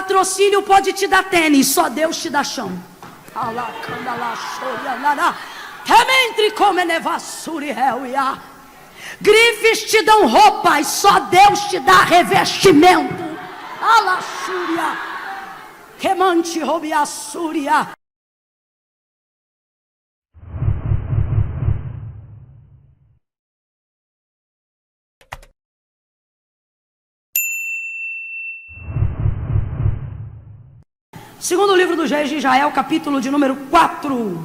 patrocínio pode te dar tênis, só Deus te dá chão. Grifes te dão roupas, só Deus te dá revestimento. Remante robiassúria. Segundo livro dos Reis de Israel, capítulo de número 4,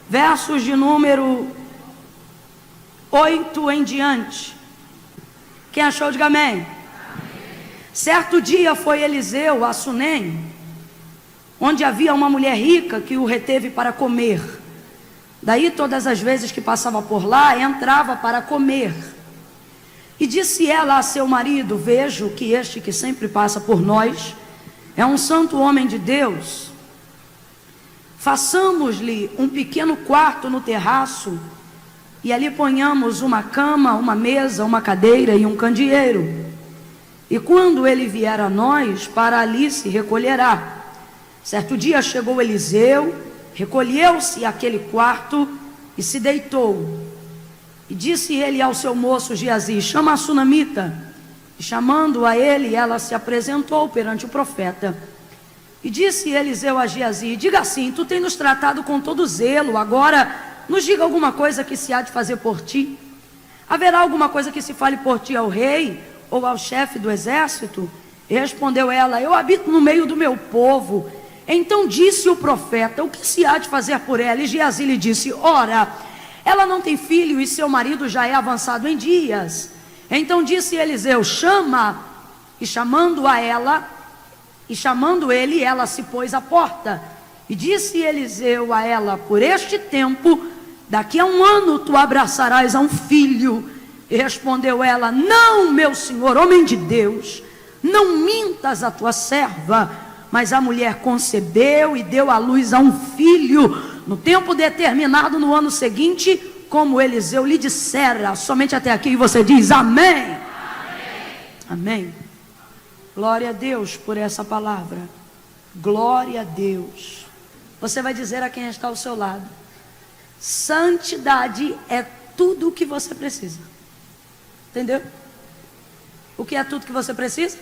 versos de número 8 em diante. Quem achou, diga amém. Amém. Certo dia foi Eliseu a Sunem, onde havia uma mulher rica que o reteve para comer. Daí todas as vezes que passava por lá, entrava para comer. E disse ela a seu marido: vejo que este que sempre passa por nós é um santo homem de Deus. Façamos-lhe um pequeno quarto no terraço, e ali ponhamos uma cama, uma mesa, uma cadeira e um candeeiro. E quando ele vier a nós, para ali se recolherá. Certo dia chegou Eliseu, recolheu-se àquele quarto e se deitou. E disse ele ao seu moço Geazi: chama a sunamita. E chamando a ele, ela se apresentou perante o profeta. E disse Eliseu a Geazi: diga assim, tu tens nos tratado com todo zelo, agora nos diga alguma coisa que se há de fazer por ti. Haverá alguma coisa que se fale por ti ao rei ou ao chefe do exército? E respondeu ela: eu habito no meio do meu povo. Então disse o profeta: o que se há de fazer por ela? E Geazi lhe disse: ora, ela não tem filho e seu marido já é avançado em dias. Então disse Eliseu: chama. E chamando ele, ela se pôs à porta. E disse Eliseu a ela: por este tempo, daqui a 1 ano, tu abraçarás a um filho. E respondeu ela: não, meu senhor, homem de Deus, não mintas a tua serva. Mas a mulher concebeu e deu à luz a um filho, no tempo determinado no ano seguinte, como Eliseu lhe dissera. Somente até aqui você diz amém. Amém. Amém. Glória a Deus por essa palavra. Glória a Deus. Você vai dizer a quem está ao seu lado: santidade é tudo o que você precisa. Entendeu? O que é tudo que você precisa?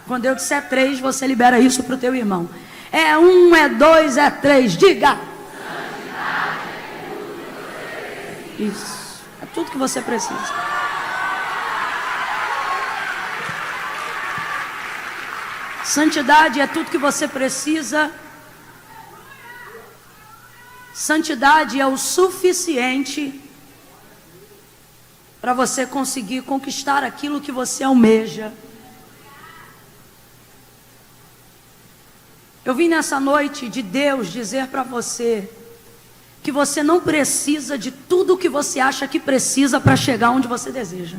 Quando eu disser 3, você libera isso para o teu irmão. É 1, é 2, é 3. Diga. Isso, é tudo que você precisa. Santidade é tudo que você precisa. Santidade é o suficiente para você conseguir conquistar aquilo que você almeja. Eu vim nessa noite de Deus dizer para você que você não precisa de tudo o que você acha que precisa para chegar onde você deseja.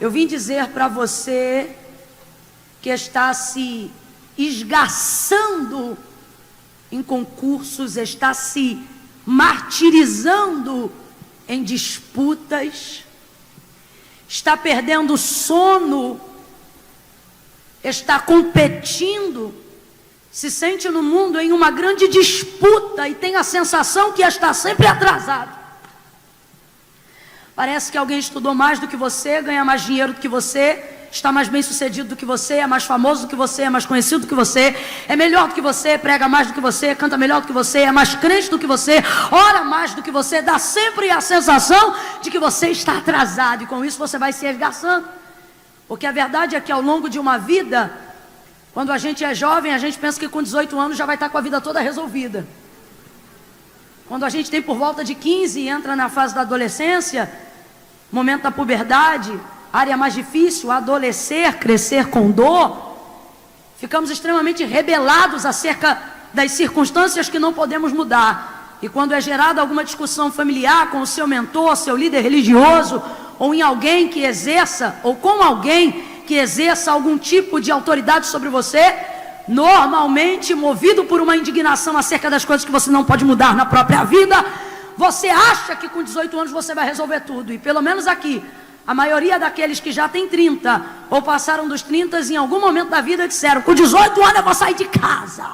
Eu vim dizer para você que está se esgarçando em concursos, está se martirizando em disputas, está perdendo sono, está competindo, se sente no mundo em uma grande disputa e tem a sensação que está sempre atrasado. Parece que alguém estudou mais do que você, ganha mais dinheiro do que você, está mais bem sucedido do que você, é mais famoso do que você, é mais conhecido do que você, é melhor do que você, prega mais do que você, canta melhor do que você, é mais crente do que você, ora mais do que você, dá sempre a sensação de que você está atrasado, e com isso você vai se esgarçando. Porque a verdade é que ao longo de uma vida, quando a gente é jovem, a gente pensa que com 18 anos já vai estar com a vida toda resolvida. Quando a gente tem por volta de 15 e entra na fase da adolescência, momento da puberdade, área mais difícil, adolescer, crescer com dor, ficamos extremamente rebelados acerca das circunstâncias que não podemos mudar. E quando é gerada alguma discussão familiar com o seu mentor, seu líder religioso, ou em alguém que exerça, ou com alguém que exerça algum tipo de autoridade sobre você, normalmente movido por uma indignação acerca das coisas que você não pode mudar na própria vida, você acha que com 18 anos você vai resolver tudo. E pelo menos aqui, A maioria daqueles que já tem 30 ou passaram dos 30 em algum momento da vida disseram: com 18 anos eu vou sair de casa.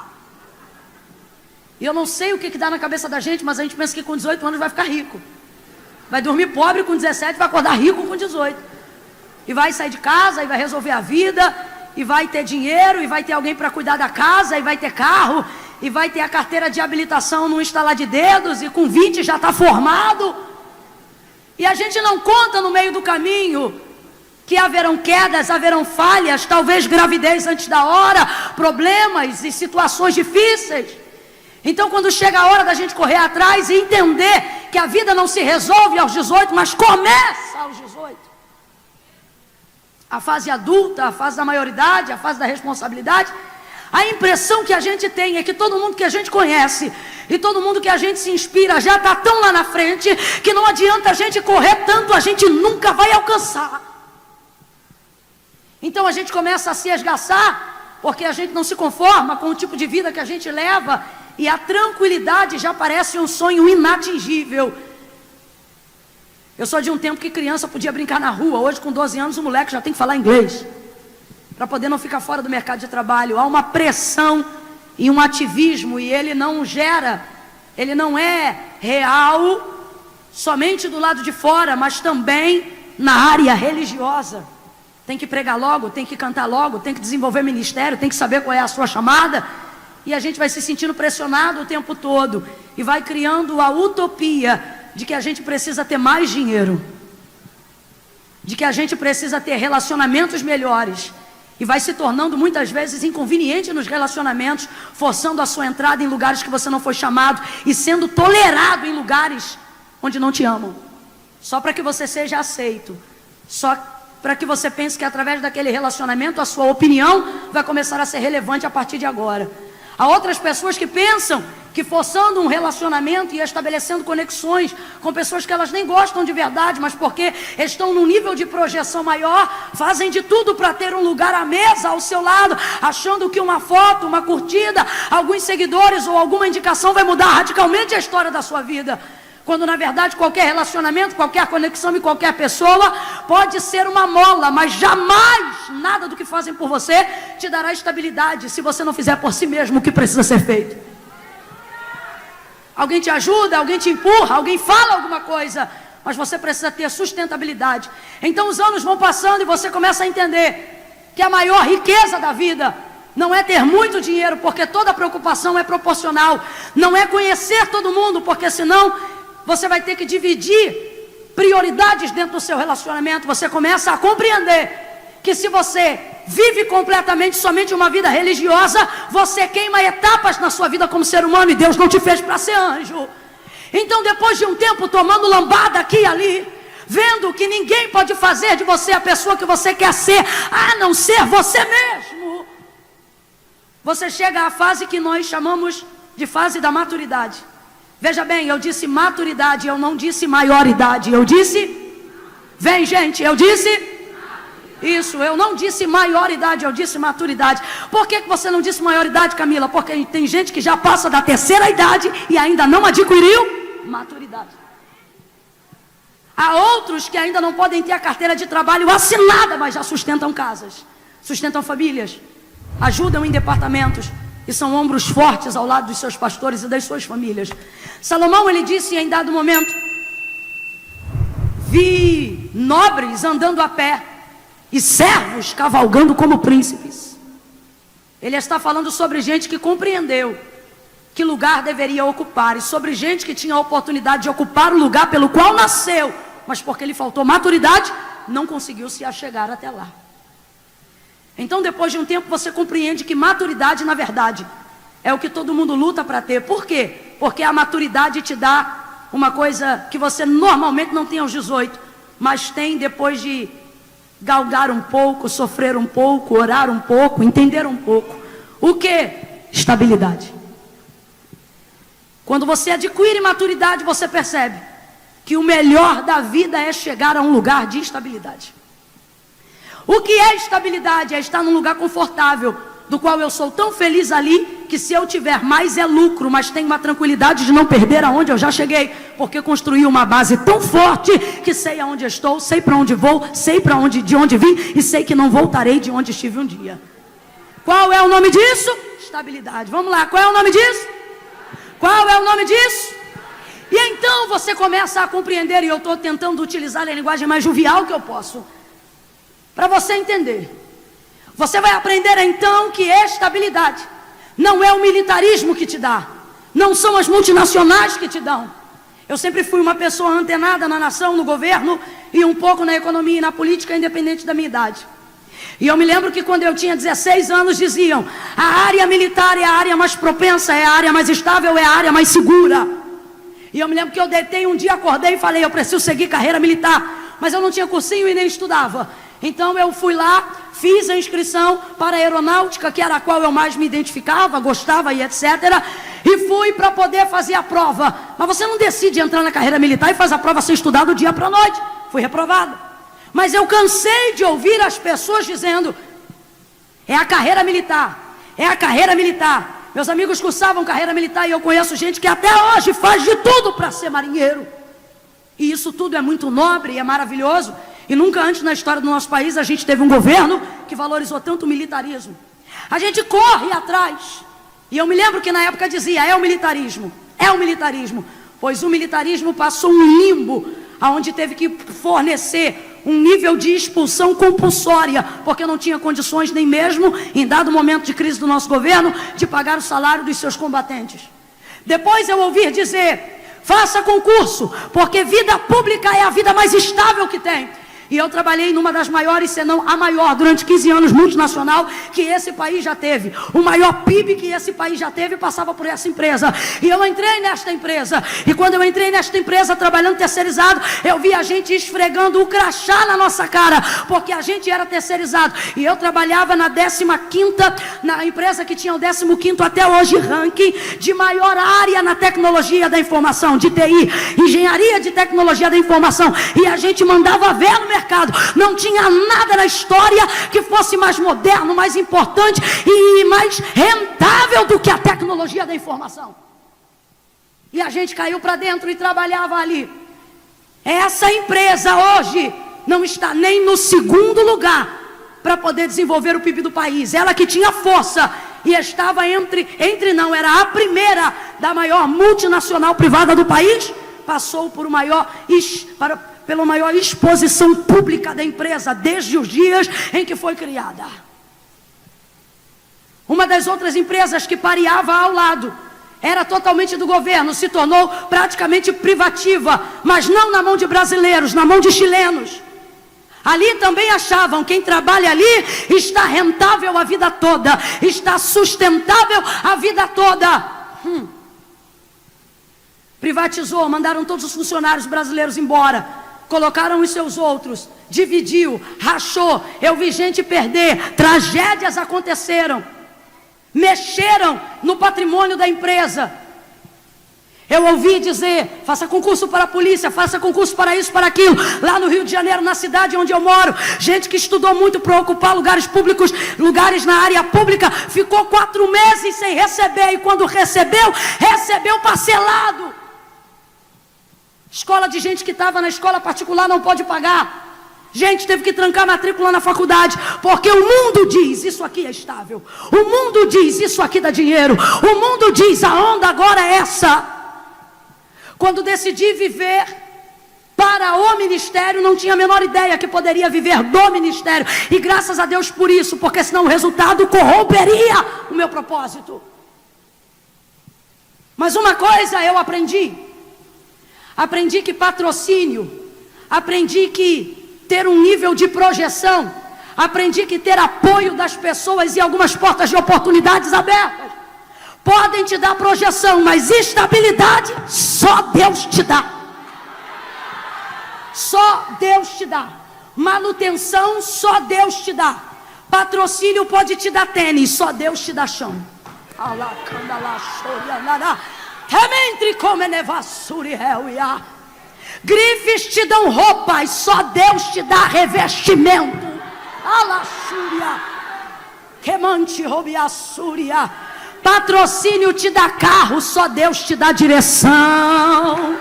E eu não sei o que dá na cabeça da gente, mas a gente pensa que com 18 anos vai ficar rico. Vai dormir pobre com 17 e vai acordar rico com 18. E vai sair de casa, e vai resolver a vida, e vai ter dinheiro, e vai ter alguém para cuidar da casa, e vai ter carro, e vai ter a carteira de habilitação no instalar de dedos, e com 20 já está formado. E a gente não conta no meio do caminho que haverão quedas, haverão falhas, talvez gravidez antes da hora, problemas e situações difíceis. Então, quando chega a hora da gente correr atrás e entender que a vida não se resolve aos 18, mas começa aos 18. A fase adulta, a fase da maioridade, a fase da responsabilidade. A impressão que a gente tem é que todo mundo que a gente conhece e todo mundo que a gente se inspira já está tão lá na frente que não adianta a gente correr tanto, a gente nunca vai alcançar. Então a gente começa a se esgaçar porque a gente não se conforma com o tipo de vida que a gente leva e a tranquilidade já parece um sonho inatingível. Eu sou de um tempo que criança podia brincar na rua. Hoje, com 12 anos, o moleque já tem que falar inglês para poder não ficar fora do mercado de trabalho. Há uma pressão e um ativismo, e ele não é real somente do lado de fora, mas também na área religiosa. Tem que pregar logo, tem que cantar logo, tem que desenvolver ministério, tem que saber qual é a sua chamada. E a gente vai se sentindo pressionado o tempo todo e vai criando a utopia de que a gente precisa ter mais dinheiro, de que a gente precisa ter relacionamentos melhores, e vai se tornando muitas vezes inconveniente nos relacionamentos, forçando a sua entrada em lugares que você não foi chamado e sendo tolerado em lugares onde não te amam, só para que você seja aceito, só para que você pense que através daquele relacionamento a sua opinião vai começar a ser relevante a partir de agora. Há outras pessoas que pensam que forçando um relacionamento e estabelecendo conexões com pessoas que elas nem gostam de verdade, mas porque estão num nível de projeção maior, fazem de tudo para ter um lugar à mesa ao seu lado, achando que uma foto, uma curtida, alguns seguidores ou alguma indicação vai mudar radicalmente a história da sua vida. Quando na verdade qualquer relacionamento, qualquer conexão e qualquer pessoa pode ser uma mola, mas jamais nada do que fazem por você te dará estabilidade se você não fizer por si mesmo o que precisa ser feito. Alguém te ajuda, alguém te empurra, alguém fala alguma coisa, mas você precisa ter sustentabilidade. Então os anos vão passando e você começa a entender que a maior riqueza da vida não é ter muito dinheiro, porque toda preocupação é proporcional. Não é conhecer todo mundo, porque senão você vai ter que dividir prioridades dentro do seu relacionamento. Você começa a compreender que se você vive completamente somente uma vida religiosa, você queima etapas na sua vida como ser humano, e Deus não te fez para ser anjo. Então, depois de um tempo tomando lambada aqui e ali, vendo que ninguém pode fazer de você a pessoa que você quer ser, a não ser você mesmo, você chega à fase que nós chamamos de fase da maturidade. Veja bem, eu disse maturidade, eu não disse maioridade, eu disse, vem gente, eu disse isso, eu não disse maioridade, eu disse maturidade. Por que você não disse maioridade, Camila? Porque tem gente que já passa da terceira idade e ainda não adquiriu maturidade. Há outros que ainda não podem ter a carteira de trabalho assinada, mas já sustentam casas, sustentam famílias, ajudam em departamentos e são ombros fortes ao lado dos seus pastores e das suas famílias. Salomão, ele disse em dado momento: vi nobres andando a pé e servos cavalgando como príncipes. Ele está falando sobre gente que compreendeu que lugar deveria ocupar, e sobre gente que tinha a oportunidade de ocupar o lugar pelo qual nasceu, mas porque lhe faltou maturidade, não conseguiu se achegar até lá. Então, depois de um tempo, você compreende que maturidade, na verdade, é o que todo mundo luta para ter. Por quê? Porque a maturidade te dá uma coisa que você normalmente não tem aos 18, mas tem depois de galgar um pouco, sofrer um pouco, orar um pouco, entender um pouco. O que? Estabilidade. Quando você adquire maturidade, você percebe que o melhor da vida é chegar a um lugar de estabilidade. O que é estabilidade? É estar num lugar confortável, do qual eu sou tão feliz ali, que se eu tiver mais é lucro, mas tenho uma tranquilidade de não perder aonde eu já cheguei, porque construí uma base tão forte que sei aonde estou, sei para onde vou, sei de onde vim e sei que não voltarei de onde estive um dia. Qual é o nome disso? Estabilidade. Vamos lá, qual é o nome disso? Qual é o nome disso? E então você começa a compreender, e eu estou tentando utilizar a linguagem mais jovial que eu posso, para você entender. Você vai aprender então que estabilidade não é o militarismo que te dá, não são as multinacionais que te dão. Eu sempre fui uma pessoa antenada na nação, no governo e um pouco na economia e na política, independente da minha idade. E eu me lembro que quando eu tinha 16 anos diziam: a área militar é a área mais propensa, é a área mais estável, é a área mais segura. E eu me lembro que eu deitei um dia, acordei e falei: eu preciso seguir carreira militar. Mas eu não tinha cursinho e nem estudava. Então eu fui lá, fiz a inscrição para a aeronáutica, que era a qual eu mais me identificava, gostava e etc. E fui para poder fazer a prova. Mas você não decide entrar na carreira militar e faz a prova sem estudar do dia para a noite. Fui reprovado. Mas eu cansei de ouvir as pessoas dizendo: é a carreira militar, é a carreira militar. Meus amigos cursavam carreira militar e eu conheço gente que até hoje faz de tudo para ser marinheiro. E isso tudo é muito nobre e é maravilhoso. E nunca antes na história do nosso país a gente teve um governo que valorizou tanto o militarismo. A gente corre atrás. E eu me lembro que na época dizia: é o militarismo, é o militarismo. Pois o militarismo passou um limbo, onde teve que fornecer um nível de expulsão compulsória, porque não tinha condições nem mesmo, em dado momento de crise do nosso governo, de pagar o salário dos seus combatentes. Depois eu ouvi dizer: faça concurso, porque vida pública é a vida mais estável que tem. E eu trabalhei numa das maiores, se não a maior, durante 15 anos, multinacional, que esse país já teve. O maior PIB que esse país já teve passava por essa empresa. E eu entrei nesta empresa. E quando eu entrei nesta empresa, trabalhando terceirizado, eu vi a gente esfregando o crachá na nossa cara, porque a gente era terceirizado. E eu trabalhava na 15ª, na empresa que tinha o 15º até hoje ranking de maior área na tecnologia da informação, de TI, engenharia de tecnologia da informação. E a gente mandava ver no mercado. Não tinha nada na história que fosse mais moderno, mais importante e mais rentável do que a tecnologia da informação. E a gente caiu para dentro e trabalhava ali. Essa empresa hoje não está nem no segundo lugar para poder desenvolver o PIB do país. Ela que tinha força e estava era a primeira da maior multinacional privada do país, passou por pela maior exposição pública da empresa desde os dias em que foi criada. Uma das outras empresas que pareava ao lado era totalmente do governo, se tornou praticamente privativa, mas não na mão de brasileiros, na mão de chilenos. Ali também achavam: quem trabalha ali está rentável a vida toda, está sustentável a vida toda. Privatizou, mandaram todos os funcionários brasileiros embora. Colocaram os seus outros, dividiu, rachou. Eu vi gente perder, tragédias aconteceram, mexeram no patrimônio da empresa. Eu ouvi dizer: faça concurso para a polícia, faça concurso para isso, para aquilo. Lá no Rio de Janeiro, na cidade onde eu moro, gente que estudou muito para ocupar lugares públicos, lugares na área pública, ficou 4 meses sem receber, e quando recebeu parcelado. Escola de gente que estava na escola particular não pode pagar. Gente teve que trancar matrícula na faculdade, porque o mundo diz: isso aqui é estável. O mundo diz: isso aqui dá dinheiro. O mundo diz: a onda agora é essa. Quando decidi viver para o ministério, não tinha a menor ideia que poderia viver do ministério. E graças a Deus por isso, porque senão o resultado corromperia o meu propósito. Mas uma coisa eu aprendi. Aprendi que patrocínio, aprendi que ter um nível de projeção, aprendi que ter apoio das pessoas e algumas portas de oportunidades abertas podem te dar projeção, mas estabilidade só Deus te dá. Só Deus te dá. Manutenção só Deus te dá. Patrocínio pode te dar tênis, só Deus te dá chão. Grifes te dão roupas, só Deus te dá revestimento. Patrocínio te dá carro, só Deus te dá direção.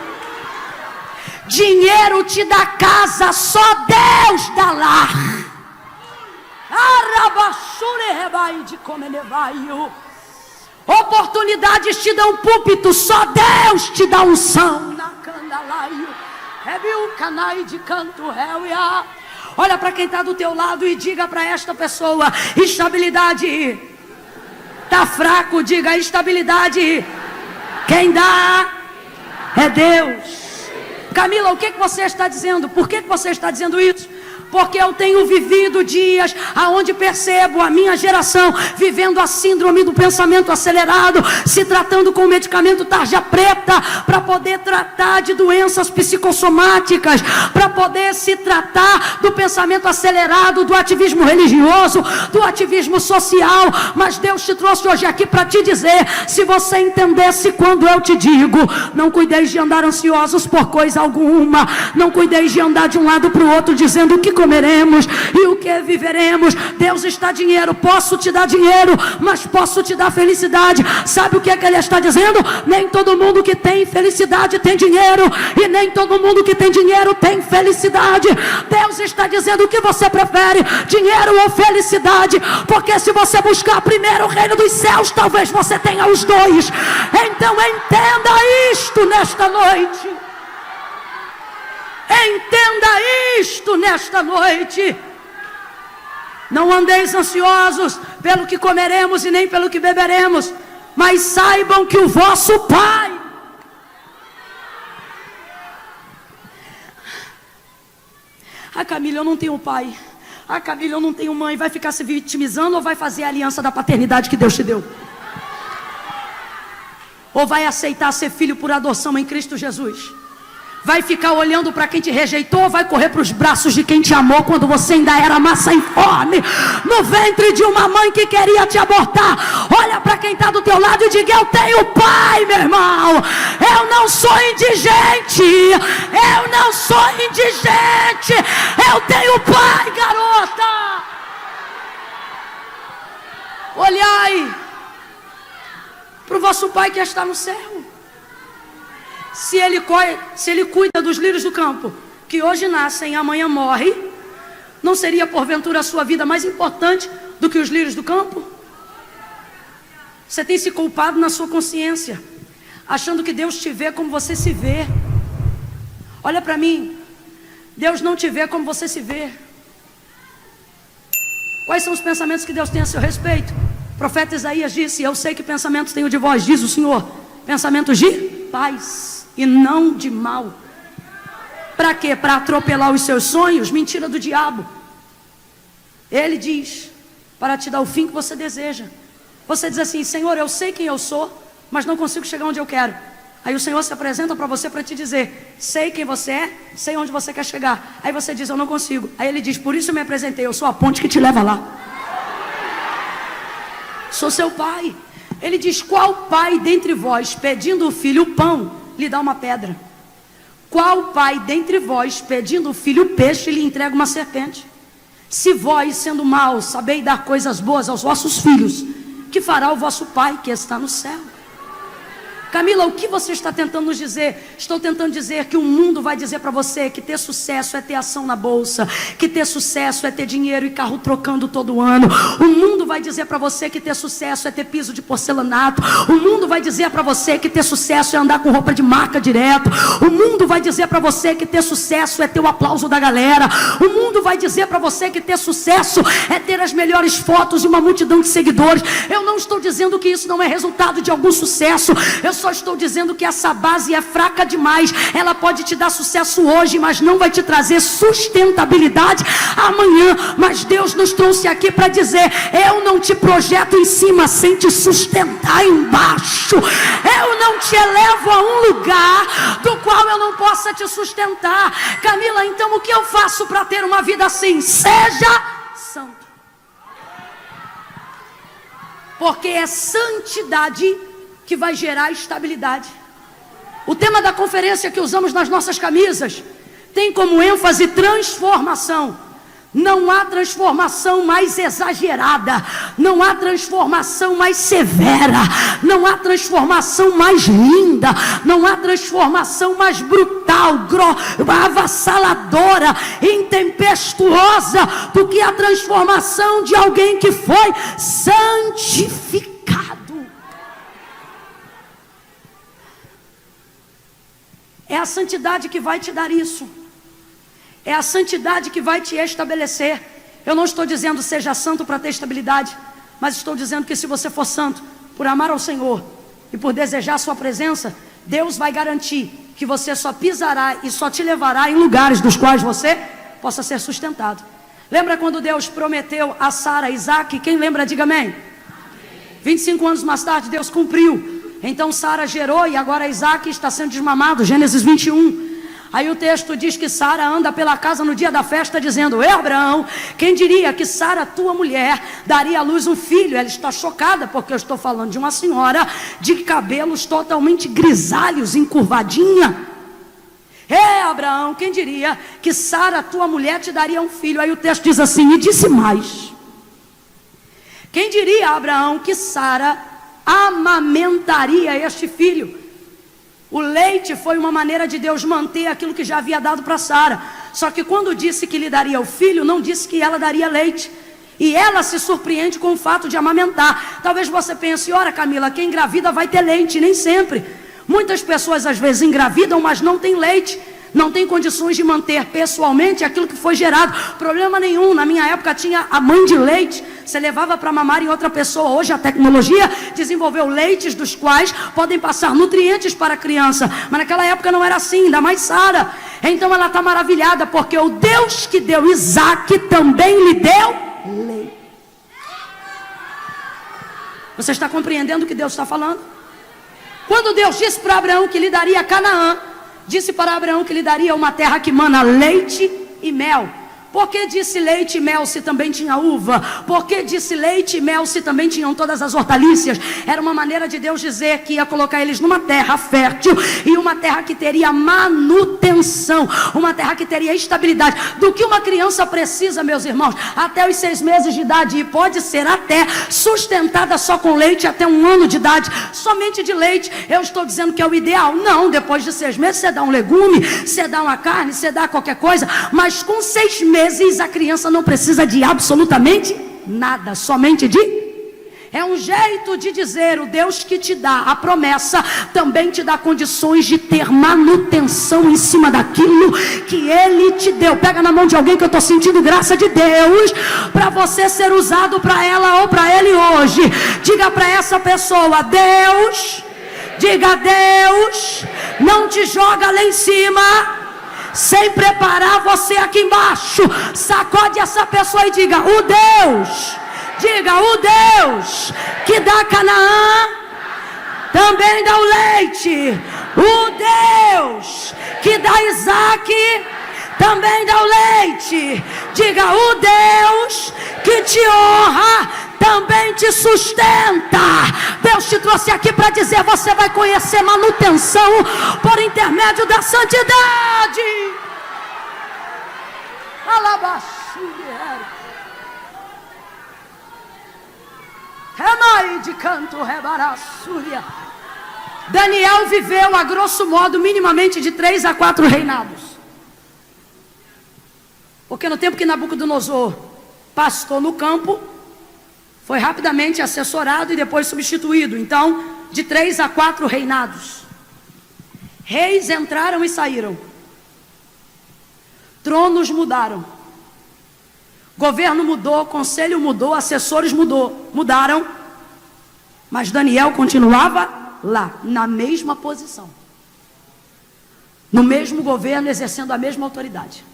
Dinheiro te dá casa, só Deus dá lar. Oportunidades te dão púlpito, só Deus te dá unção. Olha para quem está do teu lado e diga para esta pessoa: estabilidade. Está fraco, diga: estabilidade. Quem dá é Deus. Camila, o que você está dizendo? Por que você está dizendo isso? Porque eu tenho vivido dias aonde percebo a minha geração vivendo a síndrome do pensamento acelerado, se tratando com medicamento tarja preta para poder tratar de doenças psicossomáticas, para poder se tratar do pensamento acelerado, do ativismo religioso, do ativismo social. Mas Deus te trouxe hoje aqui para te dizer: se você entendesse quando eu te digo, não cuideis de andar ansiosos por coisa alguma, não cuideis de andar de um lado para o outro dizendo o que comeremos e o que viveremos. Deus está dinheiro, posso te dar dinheiro, mas posso te dar felicidade. Sabe o que é que ele está dizendo? Nem todo mundo que tem felicidade tem dinheiro, e nem todo mundo que tem dinheiro tem felicidade. Deus está dizendo: o que você prefere, dinheiro ou felicidade? Porque se você buscar primeiro o reino dos céus, talvez você tenha os dois. Então entenda isto nesta noite. Entenda isto nesta noite. Não andeis ansiosos pelo que comeremos e nem pelo que beberemos, mas saibam que o vosso Pai... Ah, Camila, eu não tenho pai. Ah, Camila, eu não tenho mãe. Vai ficar se vitimizando ou vai fazer a aliança da paternidade que Deus te deu? Ou vai aceitar ser filho por adoção em Cristo Jesus? Vai ficar olhando para quem te rejeitou, ou vai correr para os braços de quem te amou quando você ainda era massa informe no ventre de uma mãe que queria te abortar? Olha para quem está do teu lado e diga: eu tenho pai, meu irmão. Eu não sou indigente. Eu não sou indigente. Eu tenho pai, garota. Olhai para o vosso Pai que está no céu. Se ele cuida dos lírios do campo, que hoje nascem e amanhã morrem, não seria porventura a sua vida mais importante do que os lírios do campo? Você tem se culpado na sua consciência, achando que Deus te vê como você se vê. Olha para mim, Deus não te vê como você se vê. Quais são os pensamentos que Deus tem a seu respeito? O profeta Isaías disse: eu sei que pensamentos tenho de vós, diz o Senhor, pensamentos de paz e não de mal. Para quê? Para atropelar os seus sonhos? Mentira do diabo. Ele diz: para te dar o fim que você deseja. Você diz assim: Senhor, eu sei quem eu sou, mas não consigo chegar onde eu quero. Aí o Senhor se apresenta para você para te dizer: sei quem você é, sei onde você quer chegar. Aí você diz: eu não consigo. Aí ele diz: por isso eu me apresentei, eu sou a ponte que te leva lá. Sou seu pai. Ele diz: qual pai dentre vós, pedindo o filho o pão, lhe dá uma pedra? Qual pai dentre vós, pedindo o filho o peixe, lhe entrega uma serpente? Se vós, sendo maus, sabeis dar coisas boas aos vossos filhos, que fará o vosso Pai que está no céu? Camila, o que você está tentando nos dizer? Estou tentando dizer que o mundo vai dizer para você que ter sucesso é ter ação na bolsa, que ter sucesso é ter dinheiro e carro trocando todo ano. O mundo vai dizer para você que ter sucesso é ter piso de porcelanato. O mundo vai dizer para você que ter sucesso é andar com roupa de marca direto. O mundo vai dizer para você que ter sucesso é ter o aplauso da galera. O mundo vai dizer para você que ter sucesso é ter as melhores fotos e uma multidão de seguidores. Eu não estou dizendo que isso não é resultado de algum sucesso. Eu só estou dizendo que essa base é fraca demais. Ela pode te dar sucesso hoje, mas não vai te trazer sustentabilidade amanhã. Mas Deus nos trouxe aqui para dizer: eu não te projeto em cima sem te sustentar embaixo. Eu não te elevo a um lugar do qual eu não possa te sustentar. Camila, então o que eu faço para ter uma vida assim? Seja santo. Porque é santidade que vai gerar estabilidade. O tema da conferência que usamos nas nossas camisas tem como ênfase transformação. Não há transformação mais exagerada, Não há transformação mais severa, não há transformação mais linda, não há transformação mais brutal, avassaladora, intempestuosa do que a transformação de alguém que foi santificado. É a santidade que vai te dar isso. É a santidade que vai te estabelecer. Eu não estou dizendo seja santo para ter estabilidade, mas estou dizendo que se você for santo, por amar ao Senhor e por desejar a sua presença, Deus vai garantir que você só pisará e só te levará em lugares dos quais você possa ser sustentado. Lembra quando Deus prometeu a Sara, Isaac? Quem lembra, diga amém. 25 anos mais tarde, Deus cumpriu. Então Sara gerou e agora Isaac está sendo desmamado, Gênesis 21. Aí o texto diz que Sara anda pela casa no dia da festa dizendo: Abraão, quem diria que Sara, tua mulher, daria à luz um filho? Ela está chocada porque eu estou falando de uma senhora de cabelos totalmente grisalhos, encurvadinha. Abraão, quem diria que Sara, tua mulher, te daria um filho? Aí o texto diz assim, e disse mais: quem diria, Abraão, que Sara amamentaria este filho? O leite foi uma maneira de Deus manter aquilo que já havia dado para Sara. Só que quando disse que lhe daria o filho, não disse que ela daria leite. E ela se surpreende com o fato de amamentar. Talvez você pense: ora Camila, quem engravida vai ter leite. Nem sempre. Muitas pessoas às vezes engravidam, mas não tem leite. Não tem condições de manter pessoalmente aquilo que foi gerado. Problema nenhum, na minha época tinha a mãe de leite. Você levava para mamar em outra pessoa. Hoje a tecnologia desenvolveu leites dos quais podem passar nutrientes para a criança. Mas naquela época não era assim, ainda mais Sara. Então ela está maravilhada, porque o Deus que deu Isaac também lhe deu leite. Você está compreendendo o que Deus está falando? Quando Deus disse para Abraão que lhe daria Canaã, disse para Abraão que lhe daria uma terra que mana leite e mel. Por que disse leite e mel se também tinha uva? Por que disse leite e mel se também tinham todas as hortaliças? Era uma maneira de Deus dizer que ia colocar eles numa terra fértil e uma terra que teria manutenção, uma terra que teria estabilidade. Do que uma criança precisa, meus irmãos, até os 6 meses de idade, e pode ser até sustentada só com leite até 1 ano de idade, somente de leite. Eu estou dizendo que é o ideal? Não, depois de 6 meses você dá um legume, você dá uma carne, você dá qualquer coisa, mas com 6 meses a criança não precisa de absolutamente nada, somente de... É um jeito de dizer: o Deus que te dá a promessa também te dá condições de ter manutenção em cima daquilo que Ele te deu. Pega na mão de alguém que eu estou sentindo graça de Deus para você ser usado para ela ou para ele hoje. Diga para essa pessoa: Deus, diga, Deus não te joga lá em cima sem preparar você aqui embaixo. Sacode essa pessoa e diga: o Deus, diga, o Deus que dá Canaã também dá o leite. O Deus que dá Isaac também dá o leite. Diga: o Deus que te honra também te sustenta. Deus te trouxe aqui para dizer: você vai conhecer manutenção por intermédio da santidade. Remai de canto rebaraçúria. Daniel viveu, a grosso modo, minimamente de 3 a 4 reinados. Porque no tempo que Nabucodonosor pastou no campo, foi rapidamente assessorado e depois substituído. Então, de 3 a 4 reinados. Reis entraram e saíram. Tronos mudaram. Governo mudou, conselho mudou, assessores mudaram. Mas Daniel continuava lá, na mesma posição. No mesmo governo, exercendo a mesma autoridade.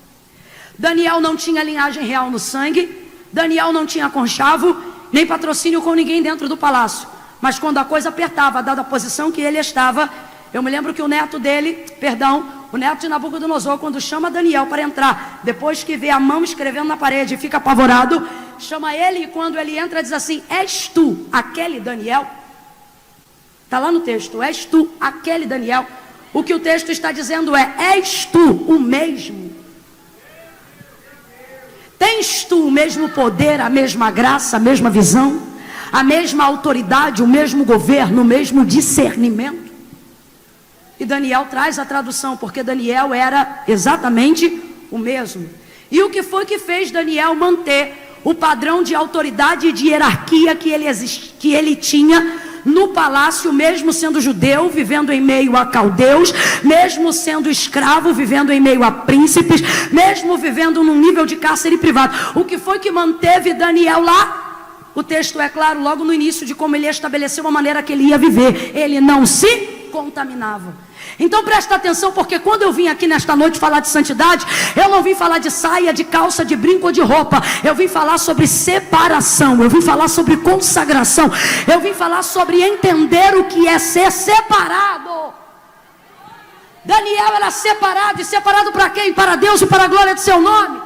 Daniel não tinha linhagem real no sangue. Daniel não tinha conchavo, nem patrocínio com ninguém dentro do palácio. Mas quando a coisa apertava, dada a posição que ele estava, eu me lembro que o neto de Nabucodonosor, quando chama Daniel para entrar, depois que vê a mão escrevendo na parede e fica apavorado, chama ele, e quando ele entra diz assim: és tu aquele Daniel? Está lá no texto: és tu aquele Daniel? O que o texto está dizendo é: és tu o mesmo? Tens tu o mesmo poder, a mesma graça, a mesma visão? a mesma autoridade, o mesmo governo, o mesmo discernimento. E Daniel traz a tradução, porque Daniel era exatamente o mesmo. E o que foi que fez Daniel manter o padrão de autoridade e de hierarquia que ele tinha no palácio, mesmo sendo judeu, vivendo em meio a caldeus, mesmo sendo escravo, vivendo em meio a príncipes, mesmo vivendo num nível de cárcere privado? O que foi que manteve Daniel lá? O texto é claro logo no início de como ele estabeleceu a maneira que ele ia viver. Ele não se contaminava. Então presta atenção, porque quando eu vim aqui nesta noite falar de santidade, eu não vim falar de saia, de calça, de brinco ou de roupa. Eu vim falar sobre separação, eu vim falar sobre consagração, eu vim falar sobre entender o que é ser separado. Daniel era separado, e separado para quem? Para Deus e para a glória de seu nome.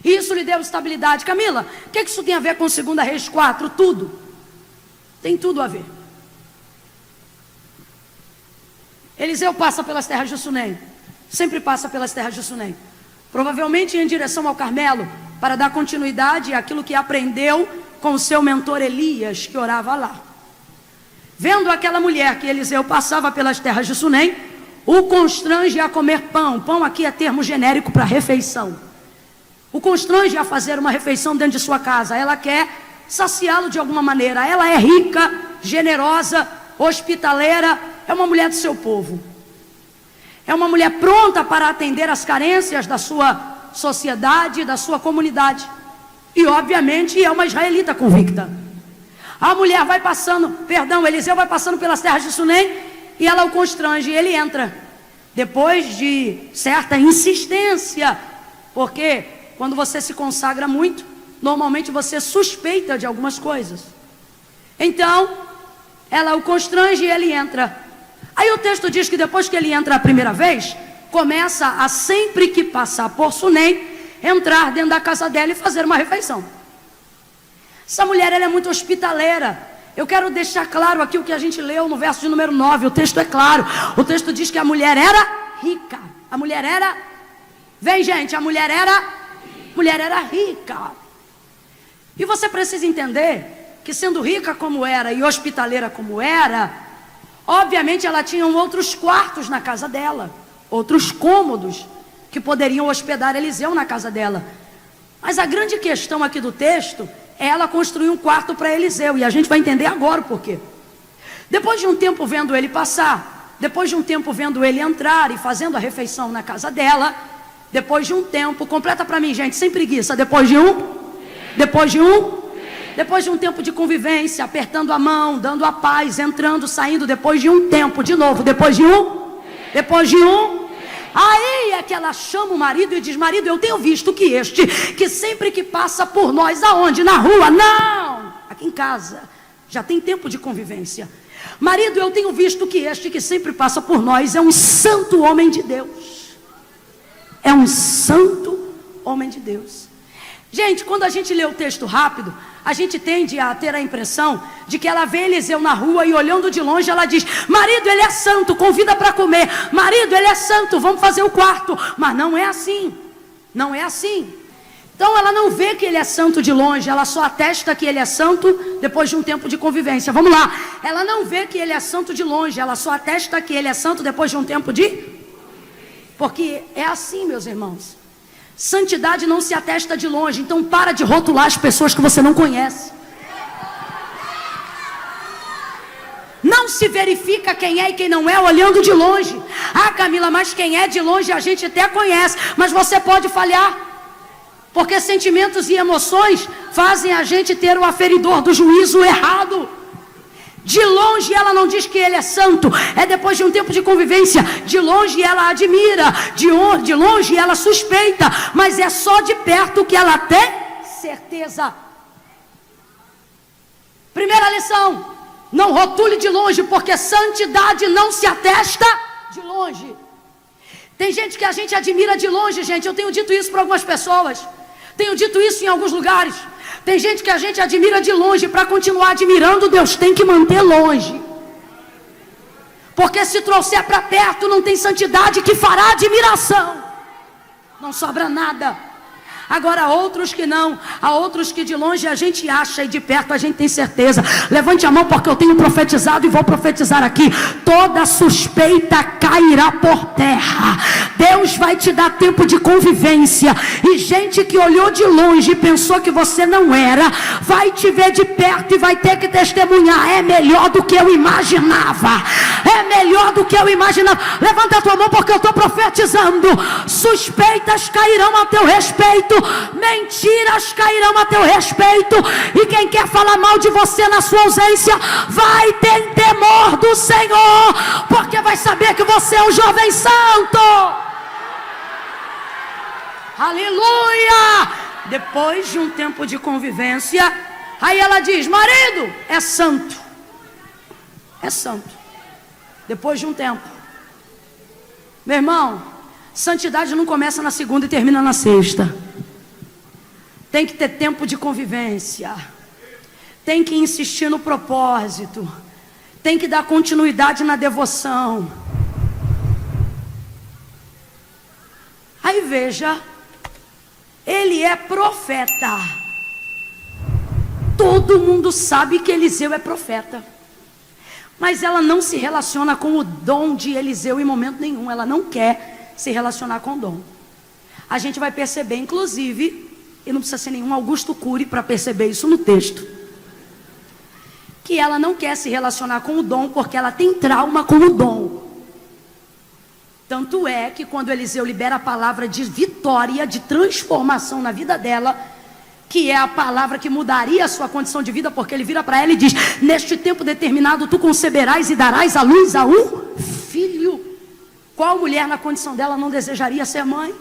E isso lhe deu estabilidade. Camila, o que isso tem a ver com 2 Reis 4? Tudo. Tem tudo a ver. Eliseu passa pelas terras de Sunem, sempre passa pelas terras de Sunem, provavelmente em direção ao Carmelo, para dar continuidade àquilo que aprendeu com o seu mentor Elias, que orava lá. Vendo aquela mulher que Eliseu passava pelas terras de Sunem, o constrange a comer pão. Pão aqui é termo genérico para refeição. O constrange a fazer uma refeição dentro de sua casa. Ela quer saciá-lo de alguma maneira. Ela é rica, generosa, hospitaleira, é uma mulher do seu povo. É uma mulher pronta para atender as carências da sua sociedade, da sua comunidade. E obviamente é uma israelita convicta. A mulher vai passando, Eliseu vai passando pelas terras de Sunem, e ela o constrange, e ele entra. Depois de certa insistência, porque quando você se consagra muito, normalmente você suspeita de algumas coisas. Então, ela o constrange e ele entra. Aí o texto diz que depois que ele entra a primeira vez, começa a, sempre que passar por Sunem, entrar dentro da casa dela e fazer uma refeição. Essa mulher, ela é muito hospitaleira. Eu quero deixar claro aqui o que a gente leu no verso de número 9. O texto é claro. O texto diz que a mulher era rica. A mulher era... Vem, gente, a mulher era rica. E você precisa entender que, sendo rica como era e hospitaleira como era, obviamente ela tinha outros quartos na casa dela, outros cômodos que poderiam hospedar Eliseu na casa dela. Mas a grande questão aqui do texto é ela construir um quarto para Eliseu, e a gente vai entender agora o porquê. Depois de um tempo vendo ele passar, depois de um tempo vendo ele entrar e fazendo a refeição na casa dela, depois de um tempo, completa para mim, gente, sem preguiça, depois de um tempo de convivência, apertando a mão, dando a paz, entrando, saindo, depois de um tempo, de novo, depois de um, aí é que ela chama o marido e diz: marido, eu tenho visto que sempre que passa por nós, aonde? Na rua? Não, aqui em casa, já tem tempo de convivência. Marido, eu tenho visto que sempre passa por nós é um santo homem de Deus. É um santo homem de Deus. Gente, quando a gente lê o texto rápido, a gente tende a ter a impressão de que ela vê Eliseu na rua e, olhando de longe, ela diz: marido, ele é santo, convida para comer. Marido, ele é santo, vamos fazer o quarto. Mas não é assim. Não é assim. Então ela não vê que ele é santo de longe, ela só atesta que ele é santo depois de um tempo de convivência. Vamos lá. Ela não vê que ele é santo de longe, ela só atesta que ele é santo depois de um tempo de... Porque é assim, meus irmãos. Santidade não se atesta de longe. Então para de rotular as pessoas que você não conhece. Não se verifica quem é e quem não é olhando de longe. Ah, Camila, mas quem é de longe a gente até conhece, mas você pode falhar. Porque sentimentos e emoções fazem a gente ter o aferidor do juízo errado. De longe ela não diz que ele é santo, é depois de um tempo de convivência. De longe ela admira, de longe ela suspeita, mas é só de perto que ela tem certeza. Primeira lição: não rotule de longe, porque santidade não se atesta de longe. Tem gente que a gente admira de longe, gente. Eu tenho dito isso para algumas pessoas, tenho dito isso em alguns lugares. Tem gente que a gente admira de longe. Para continuar admirando, Deus tem que manter longe. Porque se trouxer para perto, não tem santidade que fará admiração. Não sobra nada. Agora há outros que não, há outros que de longe a gente acha e de perto a gente tem certeza. Levante a mão porque eu tenho profetizado e vou profetizar aqui. Toda suspeita cairá por terra. Deus vai te dar tempo de convivência. E gente que olhou de longe e pensou que você não era, vai te ver de perto e vai ter que testemunhar. É melhor do que eu imaginava. É melhor do que eu imaginava. Levanta a tua mão porque eu estou profetizando. Suspeitas cairão a teu respeito. Mentiras cairão a teu respeito. E quem quer falar mal de você na sua ausência vai ter temor do Senhor, porque vai saber que você é um jovem santo. Aleluia. Depois de um tempo de convivência, aí ela diz: marido é santo. É santo. Depois de um tempo. Meu irmão, santidade não começa na segunda e termina na sexta. Tem que ter tempo de convivência. Tem que insistir no propósito. Tem que dar continuidade na devoção. Aí veja, ele é profeta. Todo mundo sabe que Eliseu é profeta. Mas ela não se relaciona com o dom de Eliseu em momento nenhum. Ela não quer se relacionar com o dom. A gente vai perceber, inclusive, e não precisa ser nenhum Augusto Cury para perceber isso no texto, que ela não quer se relacionar com o dom porque ela tem trauma com o dom. Tanto é que quando Eliseu libera a palavra de vitória, de transformação na vida dela, que é a palavra que mudaria a sua condição de vida, porque ele vira para ela e diz: neste tempo determinado tu conceberás e darás à luz a um filho. Qual mulher na condição dela não desejaria ser mãe?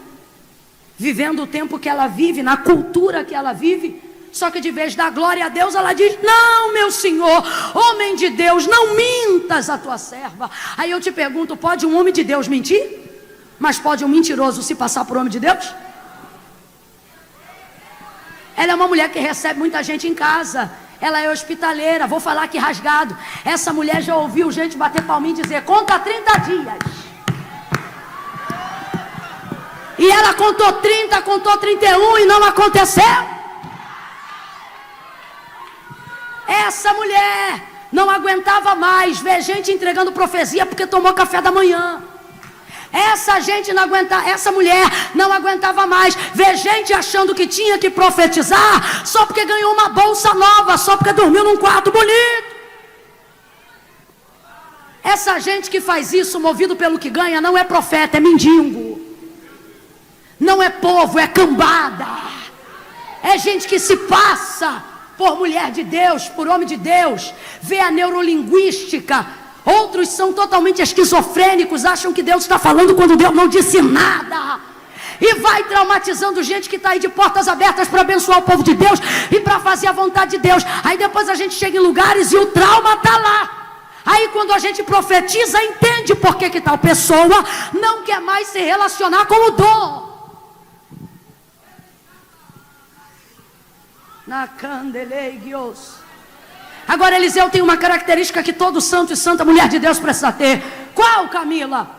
Vivendo o tempo que ela vive, na cultura que ela vive. Só que de vez de dar glória a Deus, ela diz: não, meu Senhor, homem de Deus, não mintas a tua serva. Aí eu te pergunto, pode um homem de Deus mentir? Mas pode um mentiroso se passar por homem de Deus? Ela é uma mulher que recebe muita gente em casa. Ela é hospitaleira, vou falar aqui rasgado. Essa mulher já ouviu gente bater palminha e dizer: conta 30 dias. E ela contou 30, contou 31 e não aconteceu. Essa mulher não aguentava mais ver gente entregando profecia porque tomou café da manhã. Essa mulher não aguentava mais ver gente achando que tinha que profetizar só porque ganhou uma bolsa nova, só porque dormiu num quarto bonito. Essa gente que faz isso movido pelo que ganha não é profeta, é mendigo. Não é povo, é cambada. É gente que se passa por mulher de Deus, por homem de Deus, vê a neurolinguística. Outros são totalmente esquizofrênicos, acham que Deus está falando quando Deus não disse nada. E vai traumatizando gente que está aí de portas abertas para abençoar o povo de Deus e para fazer a vontade de Deus. Aí depois a gente chega em lugares e o trauma está lá. Aí quando a gente profetiza, entende por que tal pessoa não quer mais se relacionar com o dom. Na candeleiros. Agora Eliseu tem uma característica que todo santo e santa mulher de Deus precisa ter. Qual, Camila?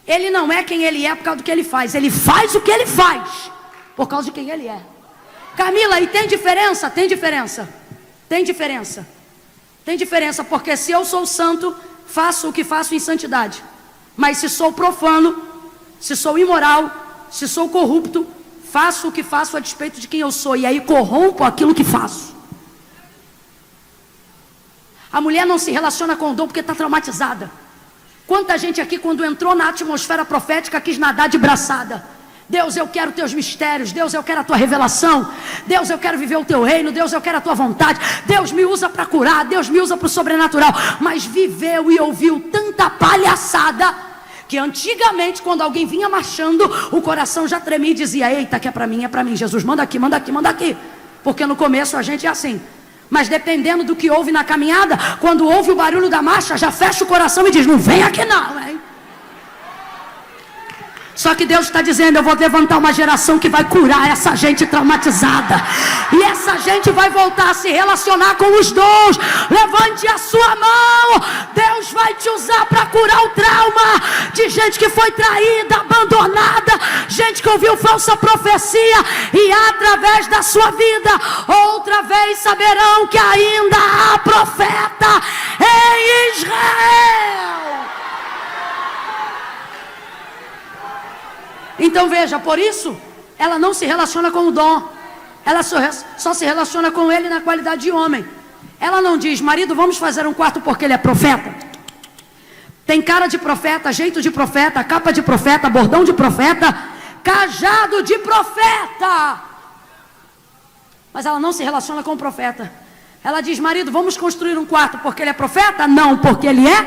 Ele não é quem ele é por causa do que ele faz. Ele faz o que ele faz por causa de quem ele é. Camila, e tem diferença? Tem diferença. Tem diferença. Tem diferença, porque se eu sou santo, faço o que faço em santidade. Mas se sou profano, se sou imoral, se sou corrupto, faço o que faço a despeito de quem eu sou. E aí corrompo aquilo que faço. A mulher não se relaciona com o dom porque está traumatizada. Quanta gente aqui, quando entrou na atmosfera profética, quis nadar de braçada. Deus, eu quero teus mistérios. Deus, eu quero a tua revelação. Deus, eu quero viver o teu reino. Deus, eu quero a tua vontade. Deus, me usa para curar. Deus, me usa para o sobrenatural. Mas viveu e ouviu tanta palhaçada que antigamente, quando alguém vinha marchando, o coração já tremia e dizia: eita, que é para mim, Jesus, manda aqui, manda aqui, manda aqui. Porque no começo a gente é assim. Mas dependendo do que ouve na caminhada, quando ouve o barulho da marcha, já fecha o coração e diz: não vem aqui não, hein? Só que Deus está dizendo: eu vou levantar uma geração que vai curar essa gente traumatizada, e essa gente vai voltar a se relacionar com os dons. Levante a sua mão. Deus vai te usar para curar o trauma de gente que foi traída, abandonada, gente que ouviu falsa profecia, e através da sua vida outra vez saberão que ainda há profeta em Israel. Então veja, por isso ela não se relaciona com o dom, ela só se relaciona com ele na qualidade de homem. Ela não diz: marido, vamos fazer um quarto porque ele é profeta, tem cara de profeta, jeito de profeta, capa de profeta, bordão de profeta, cajado de profeta. Mas ela não se relaciona com o profeta. Ela diz: marido, vamos construir um quarto porque ele é profeta? Não, porque ele é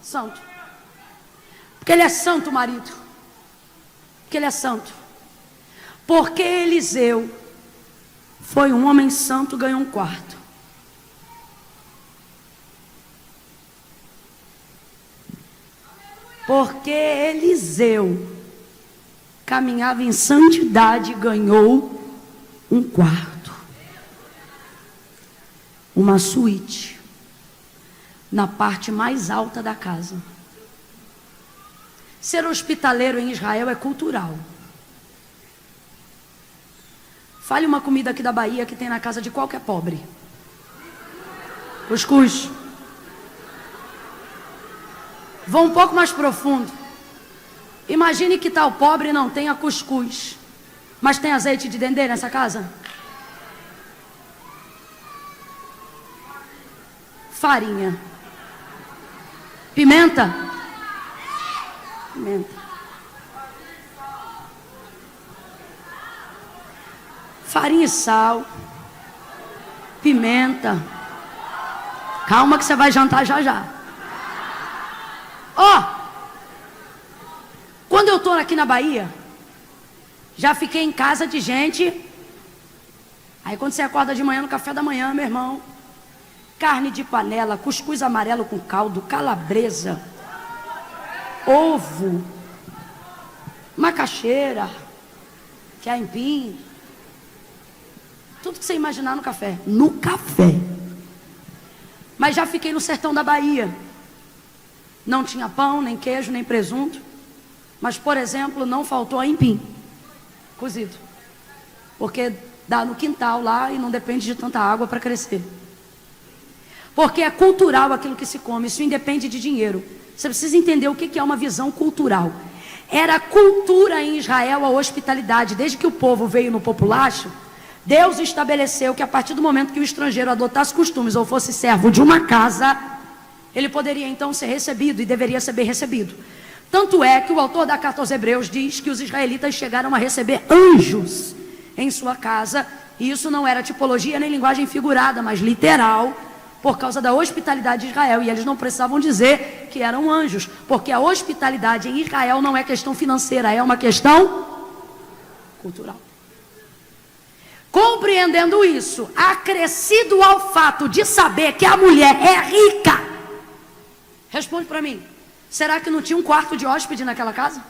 santo. Porque ele é santo, marido. Porque ele é santo. Porque Eliseu foi um homem santo, ganhou um quarto. Porque Eliseu caminhava em santidade, ganhou um quarto, uma suíte, na parte mais alta da casa. Ser hospitaleiro em Israel é cultural. Fale uma comida aqui da Bahia que tem na casa de qualquer pobre: cuscuz. Vou um pouco mais profundo. Imagine que tal pobre não tenha cuscuz, mas tem azeite de dendê nessa casa? Farinha. Pimenta. Pimenta. Farinha e sal. Pimenta. Calma que você vai jantar já já. Quando eu estou aqui na Bahia, já fiquei em casa de gente. Aí quando você acorda de manhã, no café da manhã, meu irmão, carne de panela, cuscuz amarelo com caldo, calabresa, ovo, macaxeira, que é aipim, tudo que você imaginar no café. No café. Mas já fiquei no sertão da Bahia. Não tinha pão, nem queijo, nem presunto. Mas, por exemplo, não faltou aipim cozido. Porque dá no quintal lá e não depende de tanta água para crescer. Porque é cultural aquilo que se come, isso independe de dinheiro. Você precisa entender o que é uma visão cultural. Era cultura em Israel a hospitalidade. Desde que o povo veio no populacho, Deus estabeleceu que a partir do momento que o estrangeiro adotasse costumes ou fosse servo de uma casa, ele poderia então ser recebido e deveria ser bem recebido. Tanto é que o autor da carta aos Hebreus diz que os israelitas chegaram a receber anjos em sua casa. E isso não era tipologia nem linguagem figurada, mas literal, por causa da hospitalidade de Israel. E eles não precisavam dizer que eram anjos, porque a hospitalidade em Israel não é questão financeira, é uma questão cultural. Compreendendo isso, acrescido ao fato de saber que a mulher é rica, responde para mim: será que não tinha um quarto de hóspede naquela casa?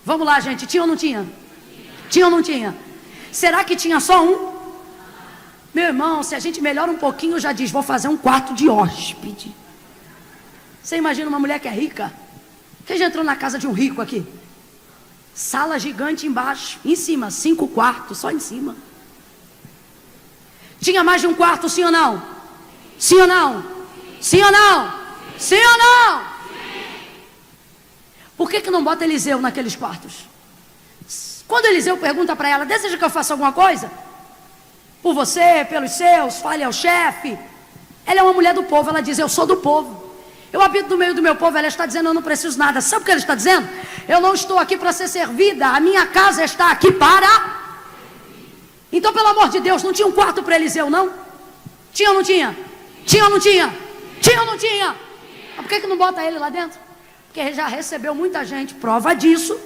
Vamos lá, gente, tinha ou não tinha? Tinha ou não tinha? Será que tinha só um? Meu irmão, se a gente melhora um pouquinho, já diz: vou fazer um quarto de hóspede. Você imagina uma mulher que é rica? Quem já entrou na casa de um rico aqui? Sala gigante embaixo, em cima, 5 quartos, só em cima. Tinha mais de um quarto, sim ou não? Sim ou não? Sim ou não? Sim ou não? Por que não bota Eliseu naqueles quartos? Quando Eliseu pergunta para ela: deseja que eu faça alguma coisa? Por você, pelos seus, fale ao chefe. Ela é uma mulher do povo, ela diz: eu sou do povo. Eu habito no meio do meu povo. Ela está dizendo: eu não preciso nada. Sabe o que ela está dizendo? Eu não estou aqui para ser servida. A minha casa está aqui para... Então, pelo amor de Deus, não tinha um quarto para Eliseu, não? Tinha ou não tinha? Tinha ou não tinha? Tinha ou não tinha? Mas por que não bota ele lá dentro? Porque já recebeu muita gente. Prova disso,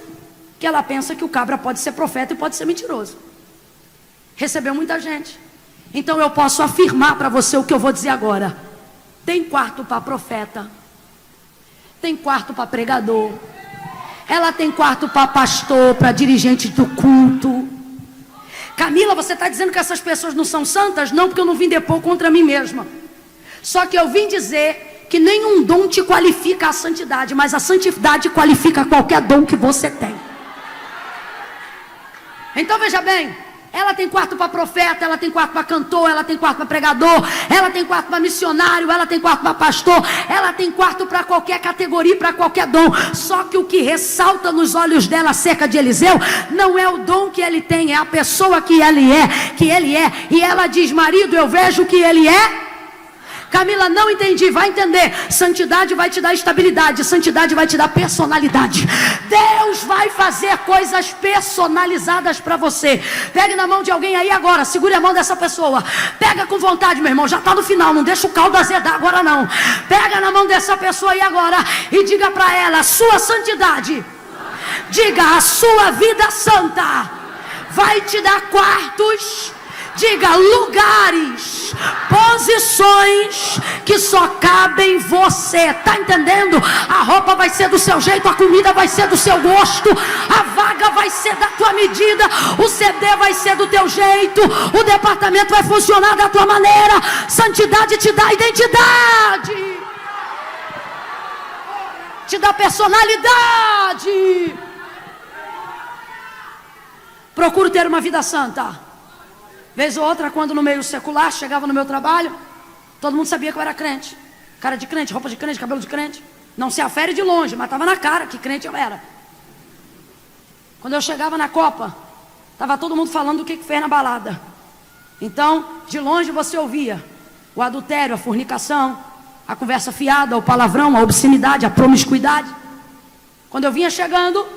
que ela pensa que o cabra pode ser profeta e pode ser mentiroso. Recebeu muita gente. Então eu posso afirmar para você o que eu vou dizer agora: tem quarto para profeta, tem quarto para pregador, Ela tem quarto para pastor, para dirigente do culto. Camila, você está dizendo que essas pessoas não são santas? Não, porque eu não vim depor contra mim mesma. Só que eu vim dizer que nenhum dom te qualifica à santidade, mas a santidade qualifica qualquer dom que você tem. Então veja bem, ela tem quarto para profeta, ela tem quarto para cantor, ela tem quarto para pregador, ela tem quarto para missionário, ela tem quarto para pastor, ela tem quarto para qualquer categoria, para qualquer dom. Só que o que ressalta nos olhos dela acerca de Eliseu não é o dom que ele tem, é a pessoa que ele é. E ela diz: marido, eu vejo que ele é. Camila, não entendi, vai entender. Santidade vai te dar estabilidade, santidade vai te dar personalidade. Deus vai fazer coisas personalizadas para você. Pegue na mão de alguém aí agora, segure a mão dessa pessoa. Pega com vontade, meu irmão, já está no final, não deixa o caldo azedar agora não. Pega na mão dessa pessoa aí agora e diga para ela: sua santidade, diga, a sua vida santa vai te dar quartos, diga, lugares, posições que só cabem você. Tá entendendo? A roupa vai ser do seu jeito, a comida vai ser do seu gosto, a vaga vai ser da tua medida, o CD vai ser do teu jeito, o departamento vai funcionar da tua maneira. Santidade te dá identidade, te dá personalidade. Procuro ter uma vida santa. Vez ou outra, quando no meio secular, chegava no meu trabalho, todo mundo sabia que eu era crente. Cara de crente, roupa de crente, cabelo de crente. Não se afere de longe, mas estava na cara que crente eu era. Quando eu chegava na Copa, estava todo mundo falando do que fez na balada. Então, de longe você ouvia o adultério, a fornicação, a conversa fiada, o palavrão, a obscenidade, a promiscuidade. Quando eu vinha chegando,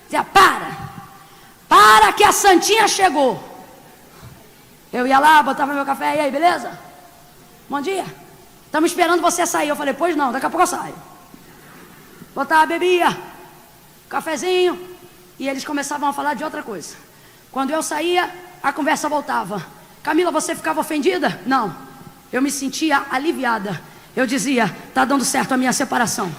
dizia: para que a santinha chegou. Eu ia lá, botava meu café: e aí, beleza? Bom dia. Estamos esperando você sair. Eu falei: pois não, daqui a pouco eu saio. Botava, bebia, cafezinho, e eles começavam a falar de outra coisa. Quando eu saía, a conversa voltava. Camila, você ficava ofendida? Não, eu me sentia aliviada. Eu dizia: tá dando certo a minha separação,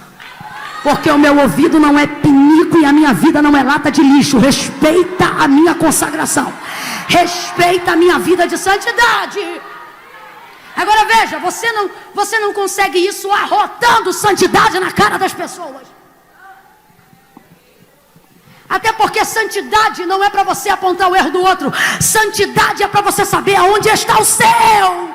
porque o meu ouvido não é pinico e a minha vida não é lata de lixo. Respeita a minha consagração, respeita a minha vida de santidade. Agora veja, você não consegue isso arrotando santidade na cara das pessoas. Até porque santidade não é para você apontar o erro do outro. Santidade é para você saber aonde está o seu.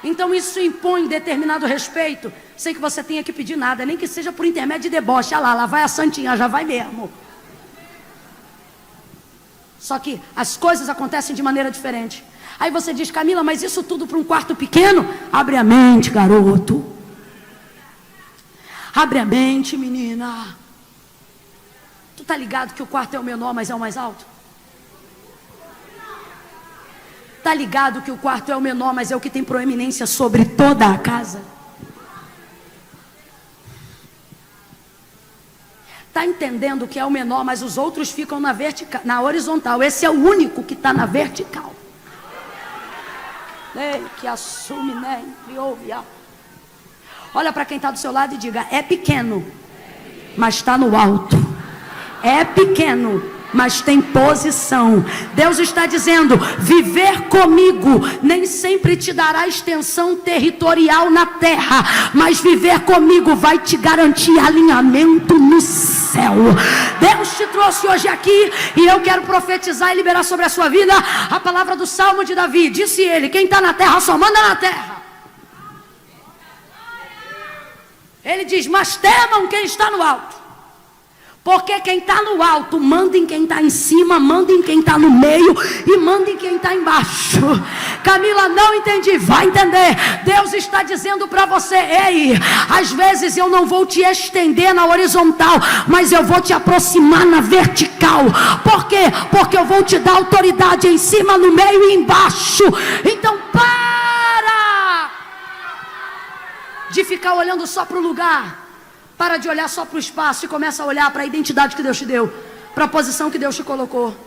Então isso impõe determinado respeito, sem que você tenha que pedir nada, nem que seja por intermédio de deboche. Ah lá vai a santinha, já vai mesmo. Só que as coisas acontecem de maneira diferente. Aí você diz: Camila, mas isso tudo para um quarto pequeno? Abre a mente, garoto. Abre a mente, menina. Tu tá ligado que o quarto é o menor, mas é o mais alto? Tá ligado que o quarto é o menor, mas é o que tem proeminência sobre toda a casa? Tá entendendo que é o menor, mas os outros ficam na horizontal. Esse é o único que está na vertical. Ei, que assume, né? Olha para quem está do seu lado e diga: é pequeno, mas está no alto. É pequeno, mas tem posição. Deus está dizendo: viver comigo nem sempre te dará extensão territorial na terra, mas viver comigo vai te garantir alinhamento no céu. Deus te trouxe hoje aqui e eu quero profetizar e liberar sobre a sua vida a palavra do Salmo de Davi. Disse ele: quem está na terra só manda na terra. Ele diz: mas temam quem está no alto. Porque quem está no alto manda em quem está em cima, manda em quem está no meio e manda em quem está embaixo. Camila, não entendi, vai entender. Deus está dizendo para você: ei, às vezes eu não vou te estender na horizontal, mas eu vou te aproximar na vertical. Por quê? Porque eu vou te dar autoridade em cima, no meio e embaixo. Então para de ficar olhando só para o lugar. Para de olhar só para o espaço e começa a olhar para a identidade que Deus te deu, para a posição que Deus te colocou.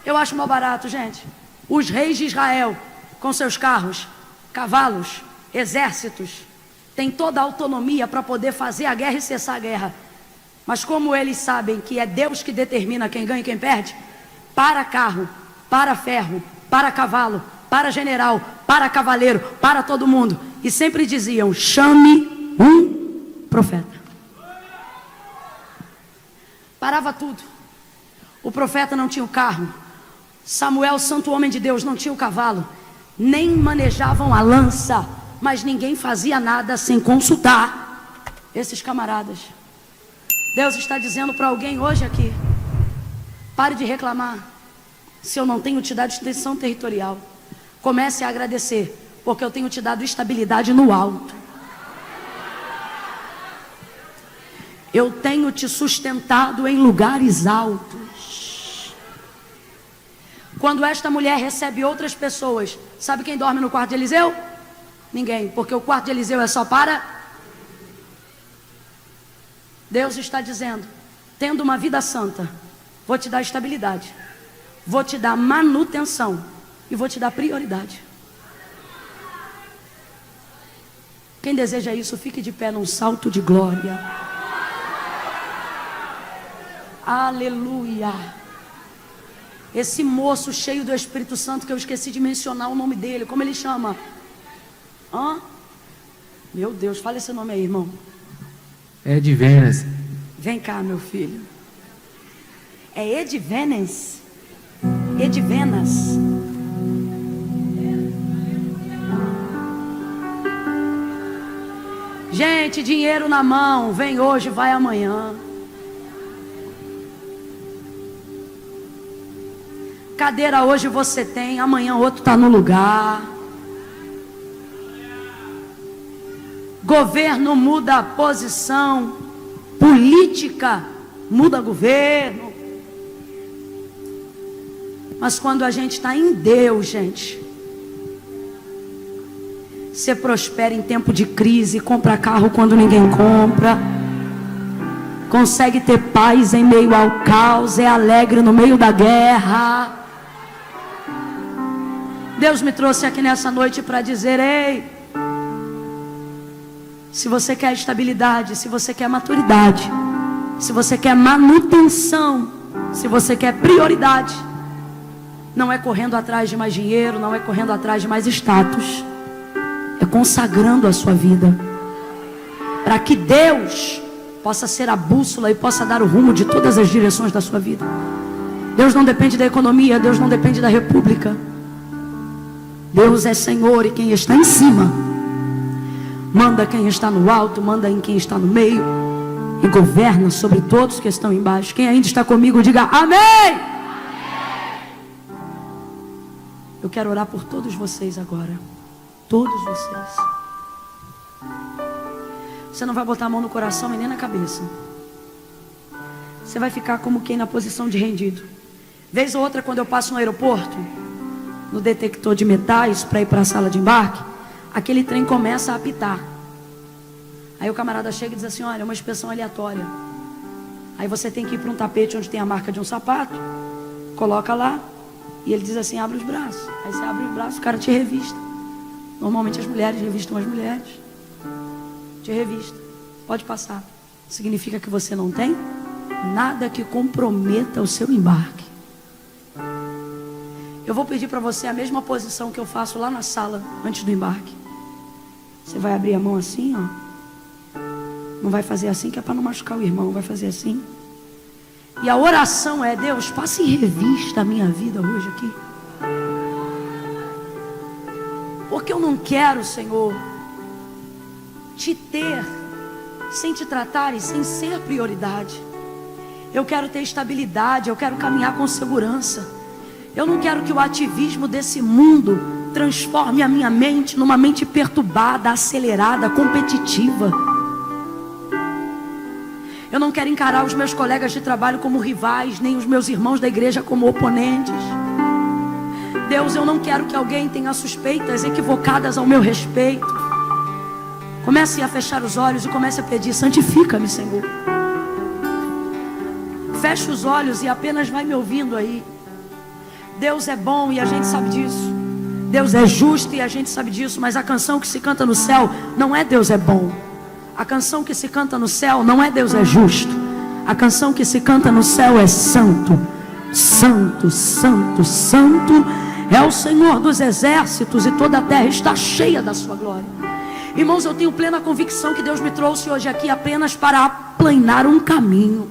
Eu acho mal barato, gente. Os reis de Israel, com seus carros, cavalos, exércitos, tem toda a autonomia para poder fazer a guerra e cessar a guerra. Mas como eles sabem que é Deus que determina quem ganha e quem perde, para carro, para ferro, para cavalo, para general, para cavaleiro, para todo mundo. E sempre diziam: chame um profeta. Parava tudo. O profeta não tinha o carro. Samuel, santo homem de Deus, não tinha o cavalo. Nem manejavam a lança. Mas ninguém fazia nada sem consultar esses camaradas. Deus está dizendo para alguém hoje aqui: pare de reclamar se eu não tenho te dado extensão territorial. Comece a agradecer, porque eu tenho te dado estabilidade no alto. Eu tenho te sustentado em lugares altos. Quando esta mulher recebe outras pessoas, sabe quem dorme no quarto de Eliseu? Ninguém, porque o quarto de Eliseu é só para... Deus está dizendo: tendo uma vida santa, vou te dar estabilidade, vou te dar manutenção e vou te dar prioridade. Quem deseja isso, fique de pé num salto de glória. Aleluia. Esse moço cheio do Espírito Santo, que eu esqueci de mencionar o nome dele, como ele chama? Meu Deus, fala esse nome aí, irmão. Edvenas. Vem cá, meu filho. É Edvenas. Edvenas. Gente, dinheiro na mão, vem hoje, vai amanhã. Cadeira hoje você tem, amanhã outro está no lugar. Governo muda a posição, política muda governo. Mas quando a gente está em Deus, gente, você prospera em tempo de crise, compra carro quando ninguém compra, consegue ter paz em meio ao caos, é alegre no meio da guerra. Deus me trouxe aqui nessa noite para dizer: ei, se você quer estabilidade, se você quer maturidade, se você quer manutenção, se você quer prioridade, não é correndo atrás de mais dinheiro, não é correndo atrás de mais status, é consagrando a sua vida para que Deus possa ser a bússola e possa dar o rumo de todas as direções da sua vida. Deus não depende da economia, Deus não depende da república. Deus é Senhor, e quem está em cima manda quem está no alto, manda em quem está no meio e governa sobre todos que estão embaixo. Quem ainda está comigo, diga amém. Eu quero orar por todos vocês agora. Todos vocês. Você não vai botar a mão no coração e nem na cabeça. Você vai ficar como quem na posição de rendido. Vez ou outra, quando eu passo no aeroporto, no detector de metais para ir para a sala de embarque, aquele trem começa a apitar. Aí o camarada chega e diz assim: olha, é uma inspeção aleatória. Aí você tem que ir para um tapete onde tem a marca de um sapato, coloca lá, e ele diz assim: abre os braços. Aí você abre os braços, o cara te revista. Normalmente as mulheres revistam as mulheres. Te revista. Pode passar. Significa que você não tem nada que comprometa o seu embarque. Eu vou pedir para você a mesma posição que eu faço lá na sala antes do embarque. Você vai abrir a mão assim, ó. Não vai fazer assim, que é para não machucar o irmão. Vai fazer assim. E a oração é: Deus, passe em revista a minha vida hoje aqui. Porque eu não quero, Senhor, te ter sem te tratar e sem ser prioridade. Eu quero ter estabilidade, eu quero caminhar com segurança. Eu não quero que o ativismo desse mundo transforme a minha mente numa mente perturbada, acelerada, competitiva. Eu não quero encarar os meus colegas de trabalho como rivais, nem os meus irmãos da igreja como oponentes. Deus, eu não quero que alguém tenha suspeitas equivocadas ao meu respeito. Comece a fechar os olhos e comece a pedir: santifica-me, Senhor. Feche os olhos e apenas vai me ouvindo aí. Deus é bom e a gente sabe disso. Deus é justo e a gente sabe disso, mas a canção que se canta no céu não é Deus é bom. A canção que se canta no céu não é Deus é justo. A canção que se canta no céu é santo. Santo, santo, santo é o Senhor dos exércitos e toda a terra está cheia da sua glória. Irmãos, eu tenho plena convicção que Deus me trouxe hoje aqui apenas para aplanar um caminho.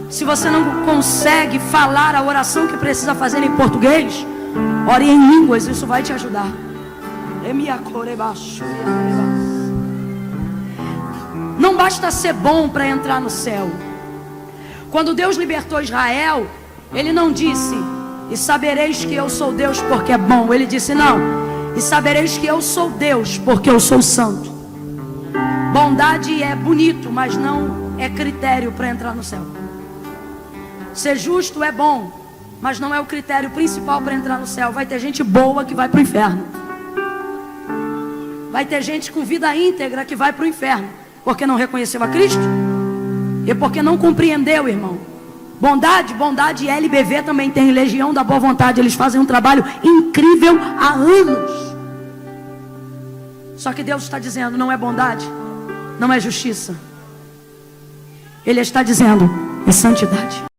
Se você não consegue falar a oração que precisa fazer em português, ore em línguas, isso vai te ajudar. Não basta ser bom para entrar no céu. Quando Deus libertou Israel, Ele não disse: e sabereis que eu sou Deus porque é bom. Ele disse: não, e sabereis que eu sou Deus porque eu sou santo. Bondade é bonito, mas não é critério para entrar no céu. Ser justo é bom, mas não é o critério principal para entrar no céu. Vai ter gente boa que vai para o inferno. Vai ter gente com vida íntegra que vai para o inferno, porque não reconheceu a Cristo e porque não compreendeu, irmão. Bondade e LBV também tem, Legião da Boa Vontade. Eles fazem um trabalho incrível há anos. Só que Deus está dizendo: não é bondade, não é justiça. Ele está dizendo: é santidade.